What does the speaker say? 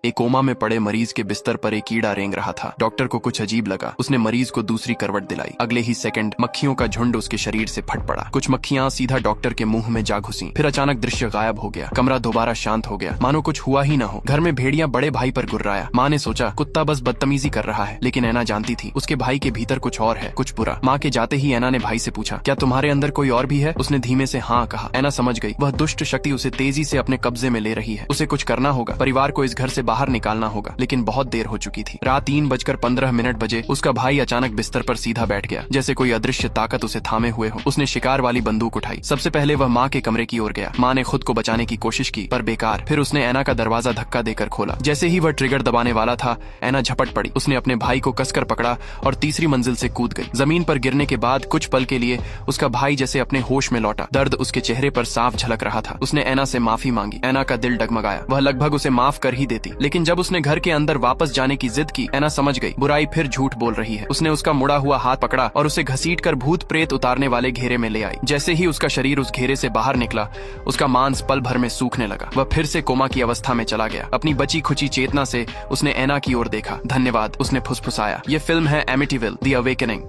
एक कोमा में पड़े मरीज के बिस्तर पर एक कीड़ा रेंग रहा था। डॉक्टर को कुछ अजीब लगा। उसने मरीज को दूसरी करवट दिलाई। अगले ही सेकंड मक्खियों का झुंड उसके शरीर से फट पड़ा। कुछ मक्खियां सीधा डॉक्टर के मुंह में जा घुसी। फिर अचानक दृश्य गायब हो गया। कमरा दोबारा शांत हो गया, मानो कुछ हुआ ही ना हो। घर में भेड़िया बड़े भाई पर गुर्राया। माँ ने सोचा कुत्ता बस बदतमीजी कर रहा है, लेकिन ऐना जानती थी उसके भाई के भीतर कुछ और है, कुछ बुरा। माँ के जाते ही ऐना ने भाई से पूछा, क्या तुम्हारे अंदर कोई और भी है? उसने धीमे से हाँ कहा। ऐना समझ गई, वह दुष्ट शक्ति उसे तेजी से अपने कब्जे में ले रही है। उसे कुछ करना होगा, परिवार को इस घर से बाहर निकालना होगा। लेकिन बहुत देर हो चुकी थी। रात 3:15 बजे उसका भाई अचानक बिस्तर पर सीधा बैठ गया, जैसे कोई अदृश्य ताकत उसे थामे हुए हो। उसने शिकार वाली बंदूक उठाई। सबसे पहले वह माँ के कमरे की ओर गया। माँ ने खुद को बचाने की कोशिश की, पर बेकार। फिर उसने ऐना का दरवाजा धक्का देकर खोला। जैसे ही वह ट्रिगर दबाने वाला था, ऐना झपट पड़ी। उसने अपने भाई को कसकर पकड़ा और तीसरी मंजिल से कूद गई। जमीन पर गिरने के बाद कुछ पल के लिए उसका भाई जैसे अपने होश में लौटा। दर्द उसके चेहरे पर साफ झलक रहा था। उसने ऐना से माफी मांगी। ऐना का दिल डगमगाया। वह लगभग उसे माफ कर ही देती, लेकिन जब उसने घर के अंदर वापस जाने की जिद की, ऐना समझ गई बुराई फिर झूठ बोल रही है। उसने उसका मुड़ा हुआ हाथ पकड़ा और उसे घसीटकर भूत प्रेत उतारने वाले घेरे में ले आई। जैसे ही उसका शरीर उस घेरे से बाहर निकला, उसका मांस पल भर में सूखने लगा। वह फिर से कोमा की अवस्था में चला गया। अपनी बची खुची चेतना से उसने ऐना की ओर देखा। धन्यवाद, उसने फुसफुसाया। ये फिल्म है एमिटीविल द अवेकनिंग।